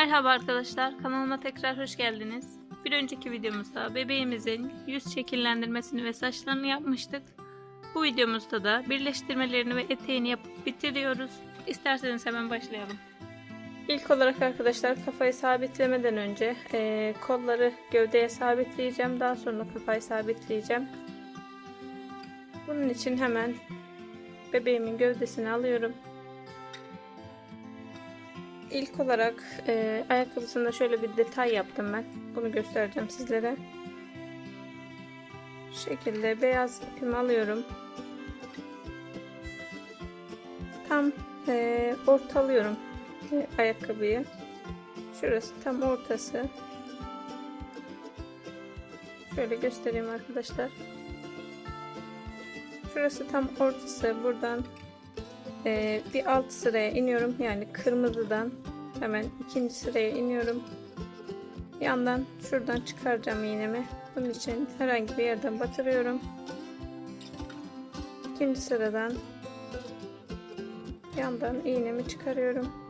Merhaba arkadaşlar, kanalıma tekrar hoş geldiniz. Bir önceki videomuzda bebeğimizin yüz şekillendirmesini ve saçlarını yapmıştık. Bu videomuzda da birleştirmelerini ve eteğini yapıp bitiriyoruz. İsterseniz hemen başlayalım. İlk olarak arkadaşlar kafayı sabitlemeden önce kolları gövdeye sabitleyeceğim. Daha sonra kafayı sabitleyeceğim. Bunun için hemen bebeğimin gövdesini alıyorum. İlk olarak ayakkabısında şöyle bir detay yaptım ben. Bunu göstereceğim sizlere. Şu şekilde beyaz ipimi alıyorum. Tam ortalıyorum ayakkabıyı. Şurası tam ortası. Şöyle göstereyim arkadaşlar. Şurası tam ortası. Buradan bir alt sıraya iniyorum. Yani kırmızıdan hemen ikinci sıraya iniyorum. Yandan şuradan çıkaracağım iğnemi. Bunun için herhangi bir yerden batırıyorum. İkinci sıradan yandan iğnemi çıkarıyorum.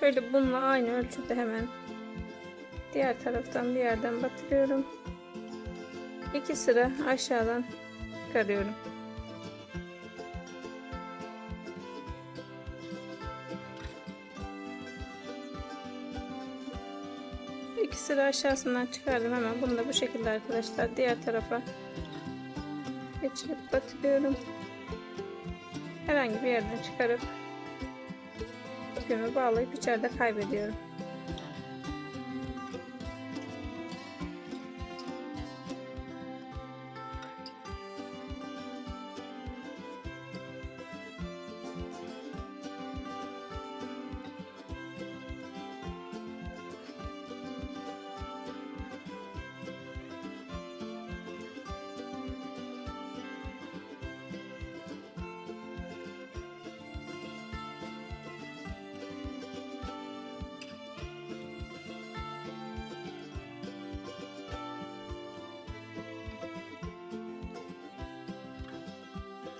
Şöyle bununla aynı ölçüde hemen diğer taraftan bir yerden batırıyorum. 2 sıra aşağıdan çıkarıyorum. İki sıra aşağısından çıkardım hemen. Bunu da bu şekilde arkadaşlar diğer tarafa geçirip batırıyorum. Herhangi bir yerden çıkarıp ipimi bağlayıp içeride kaybediyorum.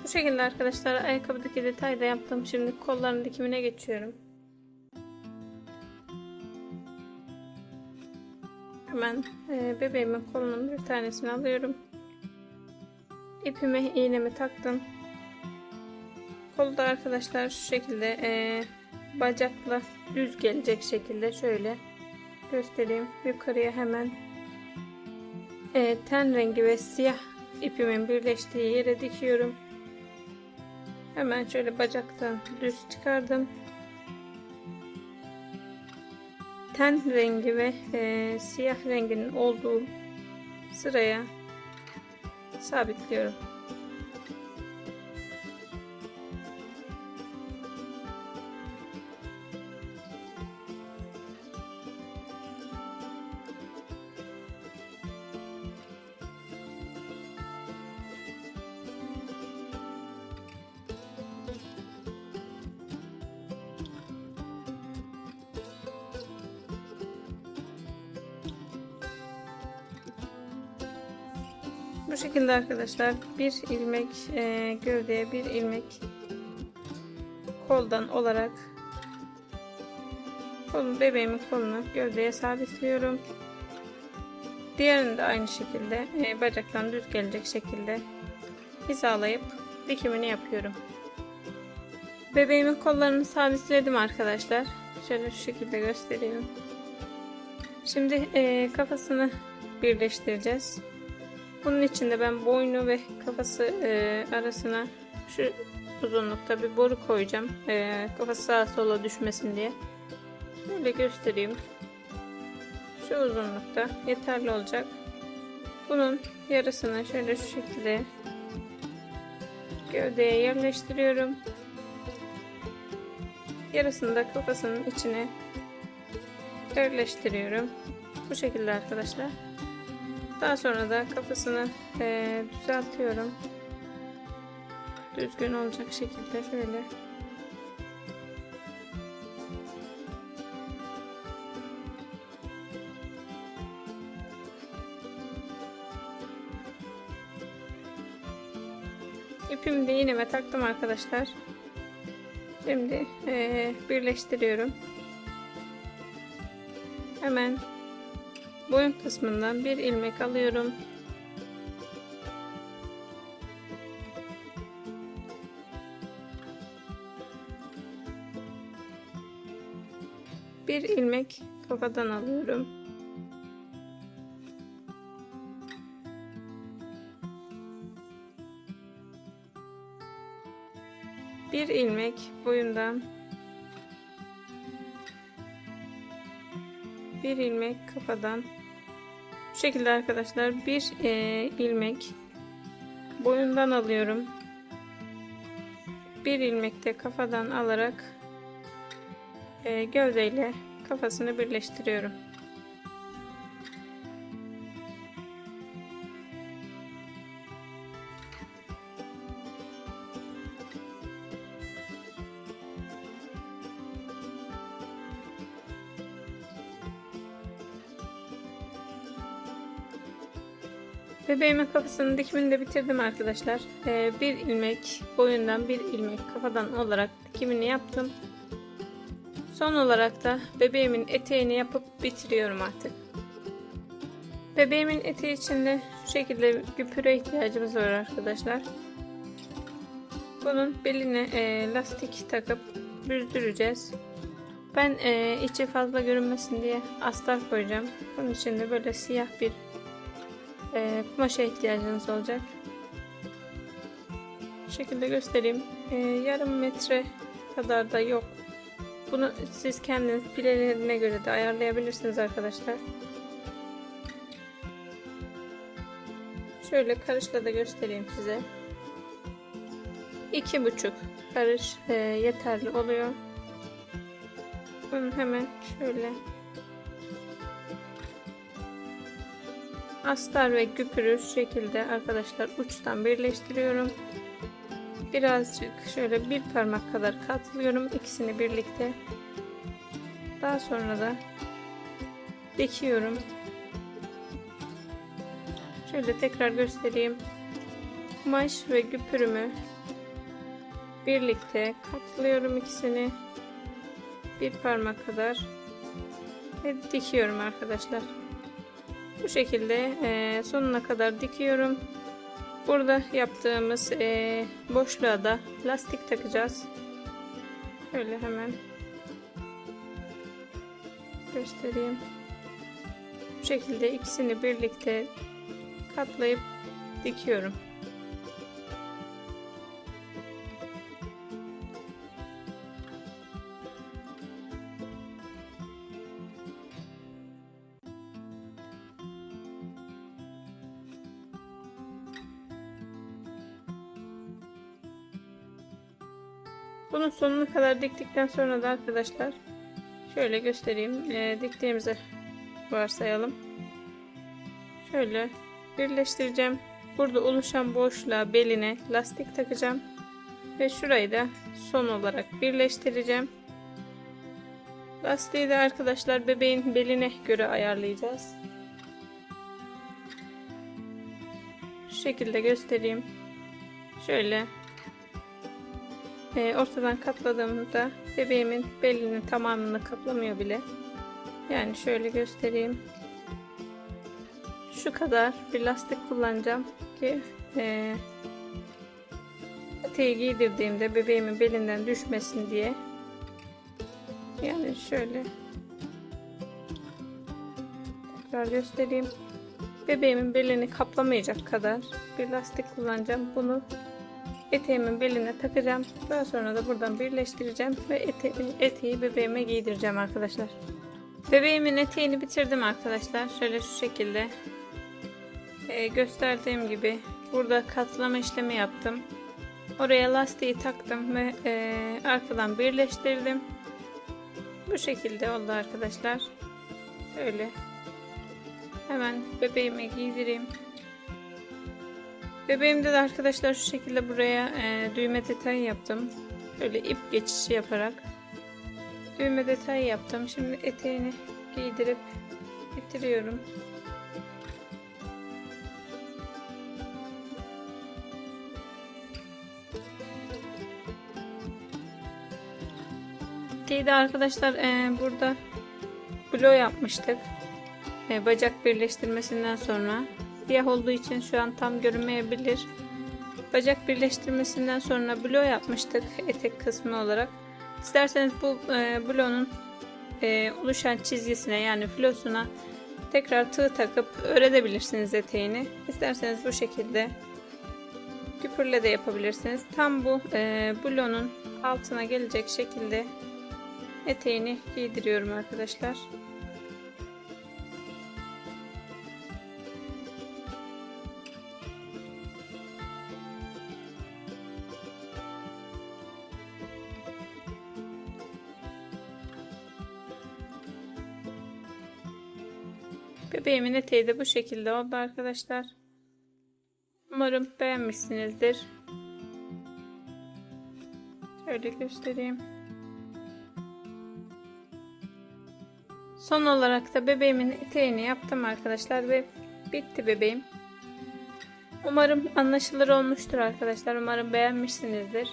Bu şekilde arkadaşlar ayakkabıdaki detayı da yaptım. Şimdi kolların dikimine geçiyorum. Hemen bebeğimin kolunun bir tanesini alıyorum. İpime iğnemi taktım. Kolu da arkadaşlar şu şekilde bacakla düz gelecek şekilde şöyle göstereyim. Yukarıya hemen ten rengi ve siyah ipimin birleştiği yere dikiyorum. Hemen şöyle bacaktan düz çıkardım. Ten rengi ve siyah renginin olduğu sıraya sabitliyorum. Bu şekilde arkadaşlar bir ilmek gövdeye, bir ilmek koldan olarak bebeğimin kolunu gövdeye sabitliyorum. Diğerini de aynı şekilde bacaktan düz gelecek şekilde hizalayıp dikimini yapıyorum. Bebeğimin kollarını sabitledim arkadaşlar. Şöyle şu şekilde göstereyim. Şimdi kafasını birleştireceğiz. Bunun için de ben boynu ve kafası arasına şu uzunlukta bir boru koyacağım. Kafası sağa sola düşmesin diye. Böyle göstereyim. Şu uzunlukta yeterli olacak. Bunun yarısını şöyle şu şekilde gövdeye yerleştiriyorum. Yarısını da kafasının içine yerleştiriyorum. Bu şekilde arkadaşlar. Daha sonra da kafasını düzeltiyorum. Düzgün olacak şekilde şöyle İpimi de iğneme taktım arkadaşlar. Şimdi birleştiriyorum. Hemen boyun kısmından bir ilmek alıyorum. Bir ilmek kafadan alıyorum. Bir ilmek boyundan, bir ilmek kafadan. Bu şekilde arkadaşlar bir ilmek boyundan alıyorum. Bir ilmek de kafadan alarak gövdeyle kafasını birleştiriyorum. Bebeğimin kafasının dikimini de bitirdim arkadaşlar. Bir ilmek boyundan, bir ilmek kafadan olarak dikimini yaptım. Son olarak da bebeğimin eteğini yapıp bitiriyorum artık. Bebeğimin eteği için de şu şekilde güpüre ihtiyacımız var arkadaşlar. Bunun beline lastik takıp büzdüreceğiz. Ben içi fazla görünmesin diye astar koyacağım. Bunun için de böyle siyah bir kumaşa ihtiyacınız olacak. Bu şekilde göstereyim. Yarım metre kadar da yok. Bunu siz kendiniz pilelerine göre de ayarlayabilirsiniz arkadaşlar. Şöyle karışla da göstereyim size. 2,5 karış yeterli oluyor. Bunu hemen şöyle astar ve güpürü şu şekilde arkadaşlar uçtan birleştiriyorum. Birazcık şöyle bir parmak kadar katlıyorum ikisini birlikte. Daha sonra da dikiyorum. Şöyle tekrar göstereyim. Kumaş ve güpürümü birlikte katlıyorum ikisini. Bir parmak kadar ve dikiyorum arkadaşlar. Bu şekilde sonuna kadar dikiyorum. Burada yaptığımız boşluğa da lastik takacağız. Şöyle hemen göstereyim. Bu şekilde ikisini birlikte katlayıp dikiyorum. Bunun sonuna kadar diktikten sonra da arkadaşlar şöyle göstereyim. Diktiğimizi varsayalım. Şöyle birleştireceğim. Burada oluşan boşluğa beline lastik takacağım. Ve şurayı da son olarak birleştireceğim. Lastiği de arkadaşlar bebeğin beline göre ayarlayacağız. Şu şekilde göstereyim. Şöyle ortadan katladığımda bebeğimin belinin tamamını kaplamıyor bile. Yani şöyle göstereyim. Şu kadar bir lastik kullanacağım ki eteği giydirdiğimde bebeğimin belinden düşmesin diye. Yani şöyle tekrar göstereyim. Bebeğimin belini kaplamayacak kadar bir lastik kullanacağım. Bunu eteğimin beline takacağım. Daha sonra da buradan birleştireceğim ve eteği bebeğime giydireceğim arkadaşlar. Bebeğimin eteğini bitirdim arkadaşlar. Şöyle şu şekilde gösterdiğim gibi burada katlama işlemi yaptım. Oraya lastiği taktım ve arkadan birleştirdim. Bu şekilde oldu arkadaşlar. Şöyle hemen bebeğime giydireyim. Bebeğimde de arkadaşlar şu şekilde buraya düğme detayı yaptım. Şöyle ip geçişi yaparak düğme detayı yaptım. Şimdi eteğini giydirip bitiriyorum. Eteği de arkadaşlar burada blow yapmıştık. Bacak birleştirmesinden sonra. Siyah olduğu için şu an tam görünmeyebilir. Bacak birleştirmesinden sonra blow yapmıştık etek kısmı olarak. İsterseniz bu blow'un oluşan çizgisine yani flosuna tekrar tığ takıp örebilirsiniz eteğini. İsterseniz bu şekilde küpürle de yapabilirsiniz. Tam bu blow'un altına gelecek şekilde eteğini giydiriyorum arkadaşlar. Bebeğimin eteği de bu şekilde oldu arkadaşlar. Umarım beğenmişsinizdir. Şöyle göstereyim. Son olarak da bebeğimin eteğini yaptım arkadaşlar ve bitti bebeğim. Umarım anlaşılır olmuştur arkadaşlar. Umarım beğenmişsinizdir.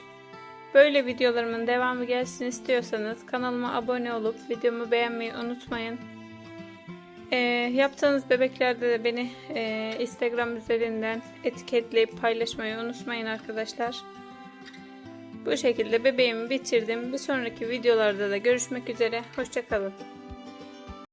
Böyle videolarımın devamı gelsin istiyorsanız kanalıma abone olup videomu beğenmeyi unutmayın. Yaptığınız bebeklerde de beni Instagram üzerinden etiketleyip paylaşmayı unutmayın arkadaşlar. Bu şekilde bebeğimi bitirdim. Bir sonraki videolarda da görüşmek üzere. Hoşça kalın.